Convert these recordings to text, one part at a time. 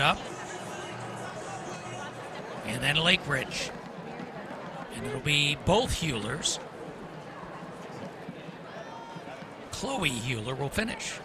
up. And then Lake Ridge. And it'll be both Hewlers. Chloe Hewler will finish.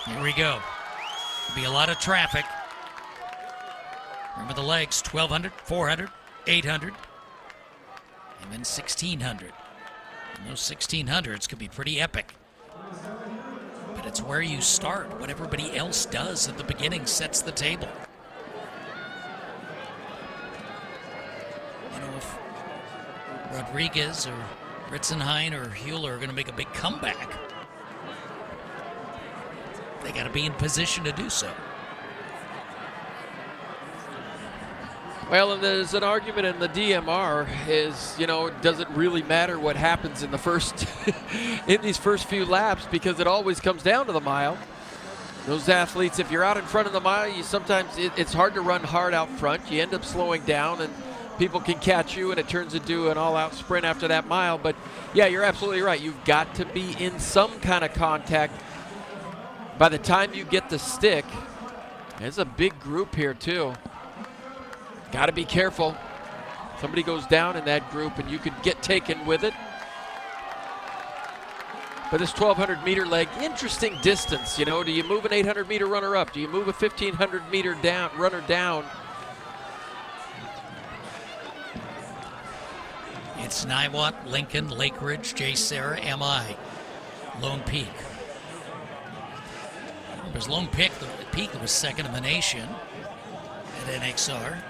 Here we go. There'll be a lot of traffic. Remember the legs, 1,200, 400, 800, and then 1,600. And those 1,600s could be pretty epic. But it's where you start. What everybody else does at the beginning sets the table. You know, if Rodriguez or Ritzenhein or Hewler are going to make a big comeback, they got to be in position to do so. Well, and there's an argument in the DMR is, you know, does it really matter what happens in the first, in these first few laps, because it always comes down to the mile. Those athletes, if you're out in front of the mile, you sometimes, it's hard to run hard out front. You end up slowing down and people can catch you and it turns into an all-out sprint after that mile. But yeah, you're absolutely right. You've got to be in some kind of contact by the time you get the stick. There's a big group here too. Got to be careful. Somebody goes down in that group and you could get taken with it. But this 1,200 meter leg, interesting distance. You know, do you move an 800 meter runner up? Do you move a 1,500 meter down runner down? It's Niwot, Lincoln, Lake Ridge, J. Sarah, MI, Lone Peak. There's Lone Peak that was second in the nation at NXR.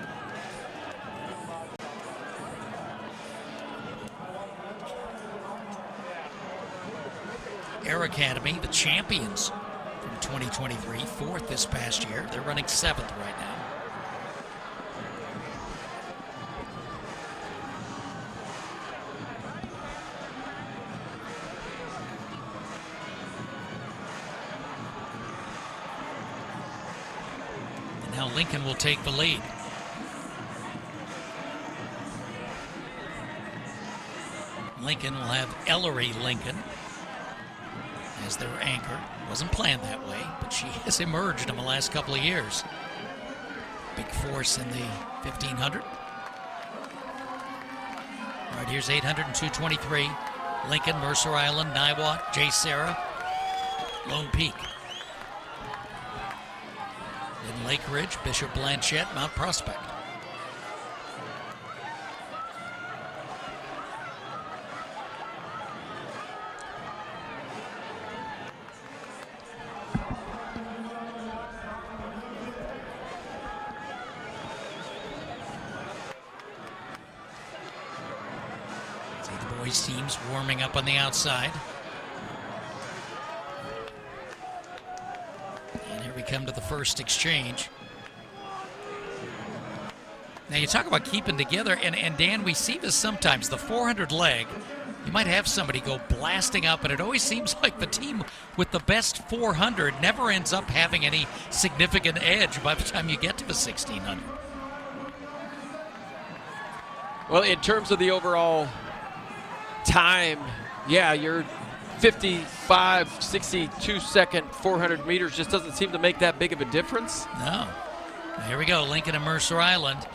Air Academy, the champions from 2023, fourth this past year. They're running seventh right now. And now Lincoln will take the lead. Lincoln will have Ellery Lincoln as their anchor. Wasn't planned that way, but she has emerged in the last couple of years. Big force in the 1,500. All right, here's 800 and 223. Lincoln, Mercer Island, Niwot, J. Sarah, Lone Peak. Then Lake Ridge, Bishop Blanchette, Mount Prospect. Boys teams warming up on the outside. And here we come to the first exchange. Now you talk about keeping together, and Dan, we see this sometimes. The 400 leg, you might have somebody go blasting up, and it always seems like the team with the best 400 never ends up having any significant edge by the time you get to the 1,600. Well, in terms of the overall time, yeah, your 55, 62 second 400 meters just doesn't seem to make that big of a difference. No. Here we go, Lincoln and Mercer Island.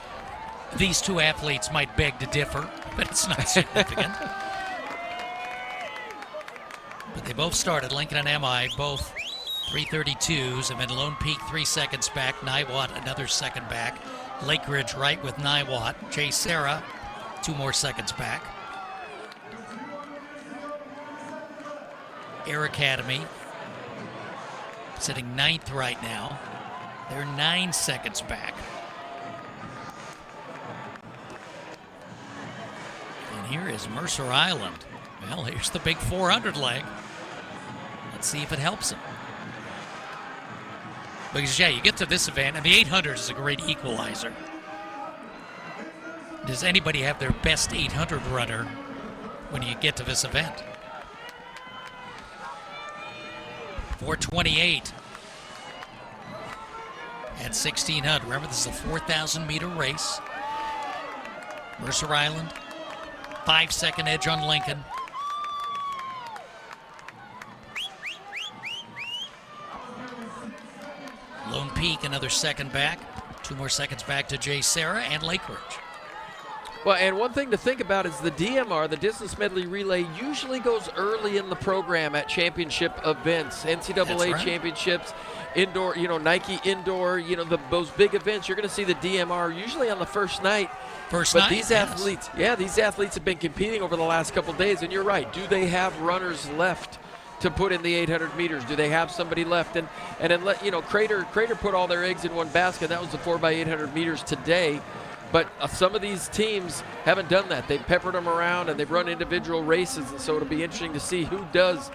These two athletes might beg to differ, but it's not significant. But they both started, Lincoln and MI, both 3:32s, and then Lone Peak 3 seconds back, Niwot another second back, Lake Ridge right with Niwot, J. Sarah 2 more seconds back. Air Academy sitting 9th right now. They're 9 seconds back. And here is Mercer Island. Well, here's the big 400 leg. Let's see if it helps them. Because, yeah, you get to this event, and the 800 is a great equalizer. Does anybody have their best 800 runner when you get to this event? 4:28 at 1,600. Remember, this is a 4,000 meter race. Mercer Island, 5-second edge on Lincoln. Lone Peak, another second back. 2 more seconds back to Jay Serra and Lake Ridge. Well, and one thing to think about is the DMR, the Distance Medley Relay, usually goes early in the program at championship events, NCAA right. championships, indoor, Nike indoor, those big events. You're going to see the DMR usually on the first night. But these athletes, these athletes have been competing over the last couple days, and you're right. Do they have runners left to put in the 800 meters? Do they have somebody left? And then Crater put all their eggs in one basket. That was the 4x800 meters today. But some of these teams haven't done that. They've peppered them around and they've run individual races, and so it'll be interesting to see who does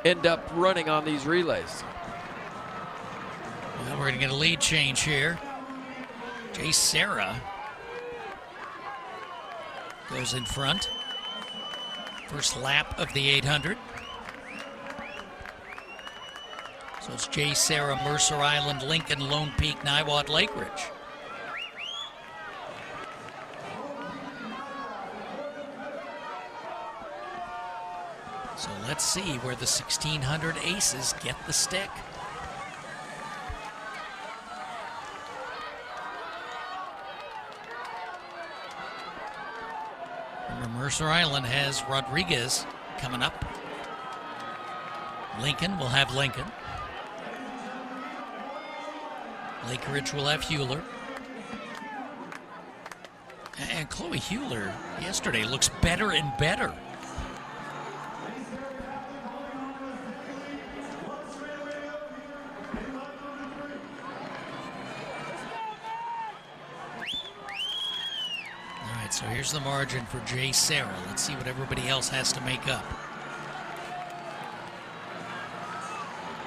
end up running on these relays. Well, we're going to get a lead change here. Jay Serra goes in front. First lap of the 800. So it's Jay Serra, Mercer Island, Lincoln, Lone Peak, Niwot, Lake Ridge. So let's see where the 1600 aces get the stick. Remember, Mercer Island has Rodriguez coming up. Lincoln will have Lincoln. Lake Ridge will have Hewler. And Chloe Hewler yesterday looks better and better. So here's the margin for Jay Serra. Let's see what everybody else has to make up.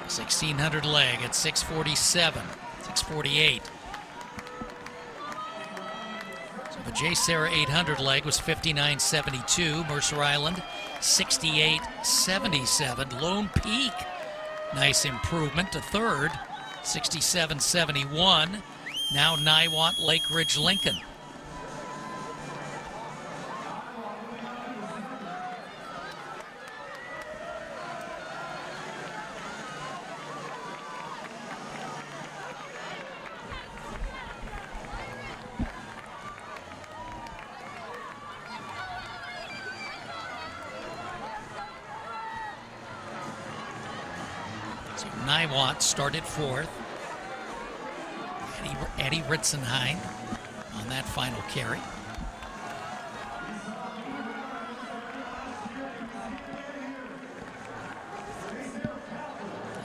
1600 leg at 647, 648. So the Jay Serra 800 leg was 59.72. Mercer Island 68.77. Lone Peak, nice improvement to third, 67.71. Now Niwot, Lake Ridge, Lincoln. Niwot started fourth. Eddie Ritzenheim on that final carry.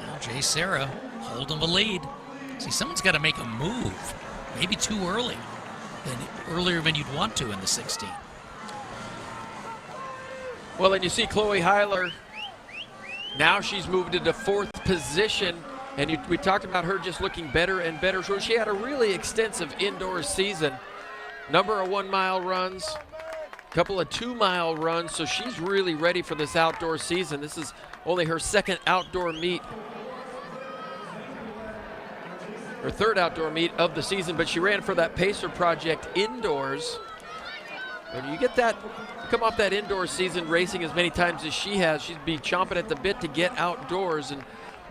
Now Jay Serra holding the lead. See, someone's got to make a move. Maybe too early. Earlier than you'd want to in the 16. Well, and you see Chloe Heiler. Now she's moved into fourth position, and we talked about her just looking better and better. So she had a really extensive indoor season. Number of 1 mile runs, couple of 2 mile runs, so she's really ready for this outdoor season. This is only her second outdoor meet, her third outdoor meet of the season, but she ran for that Pacer Project indoors. When you get that, come off that indoor season racing as many times as she has, she'd be chomping at the bit to get outdoors and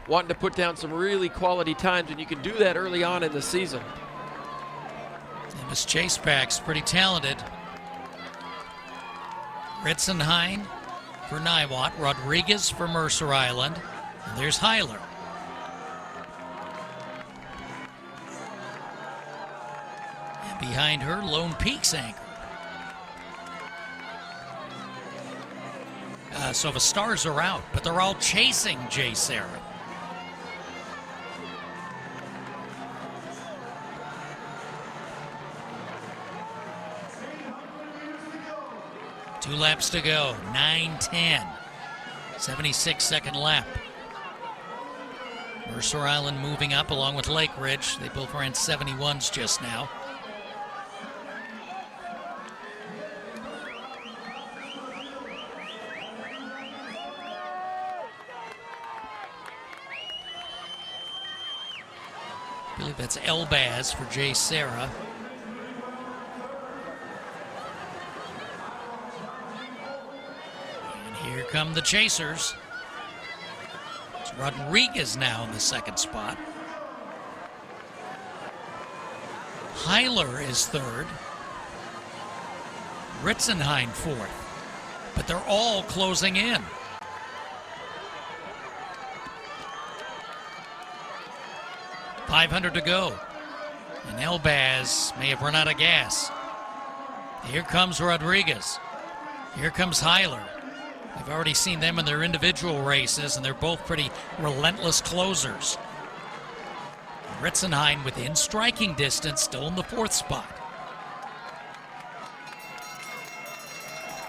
wanting to put down some really quality times, and you can do that early on in the season. And Miss Chaseback's pretty talented. Ritzenheim for Niwot, Rodriguez for Mercer Island, and there's Heiler. And behind her, Lone Peak's anchor. So the stars are out, but they're all chasing Jay Serra. Two laps to go, 9:10, 76-second lap. Mercer Island moving up along with Lake Ridge. They both ran 71s just now. I believe that's Elbaz for Jay Serra. Here come the chasers. It's Rodriguez now in the second spot. Heiler is third. Ritzenhein fourth. But they're all closing in. .500 to go. And Elbaz may have run out of gas. Here comes Rodriguez. Here comes Heiler. I've already seen them in their individual races, and they're both pretty relentless closers. Ritzenhein within striking distance, still in the fourth spot.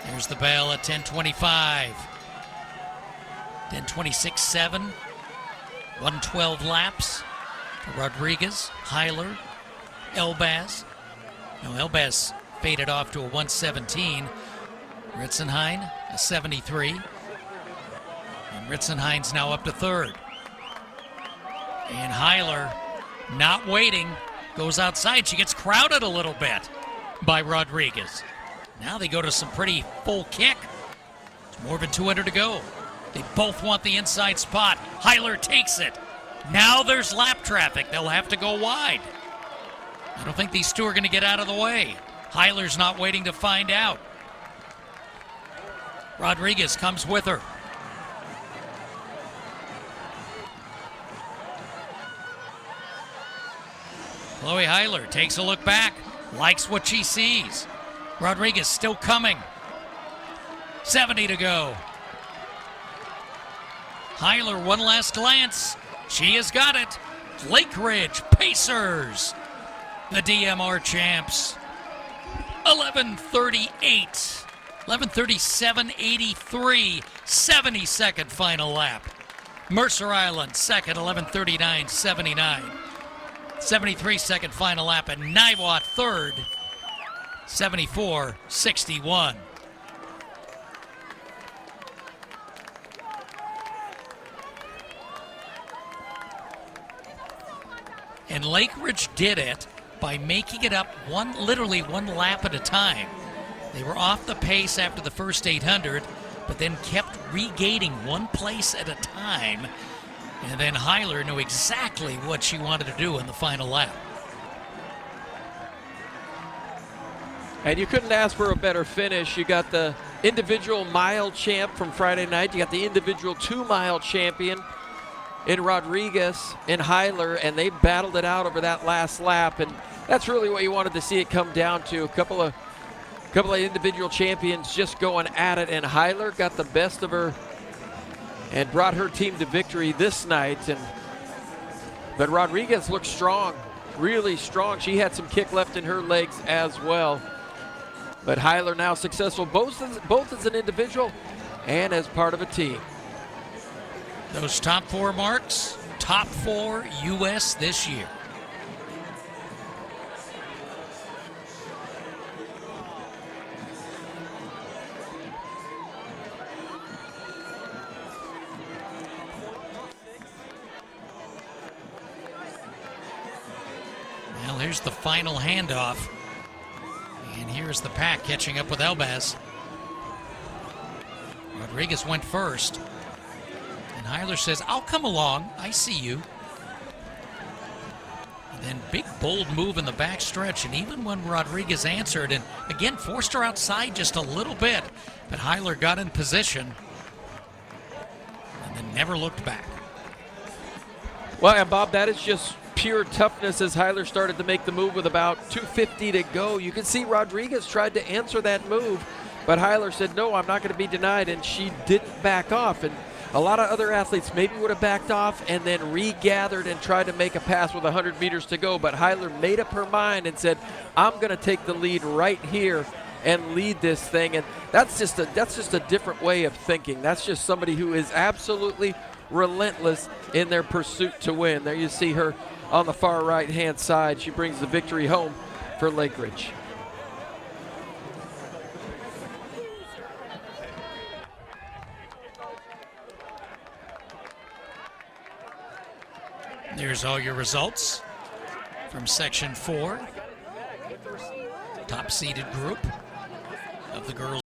There's the bell at 10:25. 10:26.7. 112 laps for Rodriguez, Heiler, Elbaz. No, Elbaz faded off to a 117. Ritzenhein, a 73. And Ritzenhein's now up to third. And Heiler, not waiting, goes outside. She gets crowded a little bit by Rodriguez. Now they go to some pretty full kick. It's more than 200 to go. They both want the inside spot. Heiler takes it. Now there's lap traffic. They'll have to go wide. I don't think these two are going to get out of the way. Heiler's not waiting to find out. Rodriguez comes with her. Chloe Heiler takes a look back, likes what she sees. Rodriguez still coming. 70 to go. Heiler, one last glance. She has got it. Lake Ridge Pacers, the DMR champs. 11:38. 11:37.83. 72nd final lap. Mercer Island second, 11:39.79. 73-second final lap, and Niwot third, 74.61. And Lake Ridge did it by making it up literally one lap at a time. They were off the pace after the first 800, but then kept regaining one place at a time. And then Heiler knew exactly what she wanted to do in the final lap. And you couldn't ask for a better finish. You got the individual mile champ from Friday night. You got the individual 2-mile champion in Rodriguez and Heiler, and they battled it out over that last lap. And that's really what you wanted to see it come down to. A couple of individual champions just going at it, and Heiler got the best of her and brought her team to victory this night. But Rodriguez looked strong, really strong. She had some kick left in her legs as well. But Heiler now successful, both as an individual and as part of a team. Those top four marks, top four U.S. this year. Well, here's the final handoff. And here's the pack catching up with Elbaz. Rodriguez went first. And Heiler says, I'll come along. I see you. And then big, bold move in the back stretch. And even when Rodriguez answered, and again, forced her outside just a little bit, but Heiler got in position and then never looked back. Well, and Bob, that is just pure toughness as Heiler started to make the move with about 250 to go. You can see Rodriguez tried to answer that move, but Heiler said, no, I'm not going to be denied, and she didn't back off. And a lot of other athletes maybe would have backed off and then regathered and tried to make a pass with 100 meters to go, but Heiler made up her mind and said, I'm going to take the lead right here and lead this thing. And that's just a different way of thinking. That's just somebody who is absolutely relentless in their pursuit to win. There you see her on the far right-hand side. She brings the victory home for Lake Ridge. There's all your results from Section 4, top-seeded group of the girls.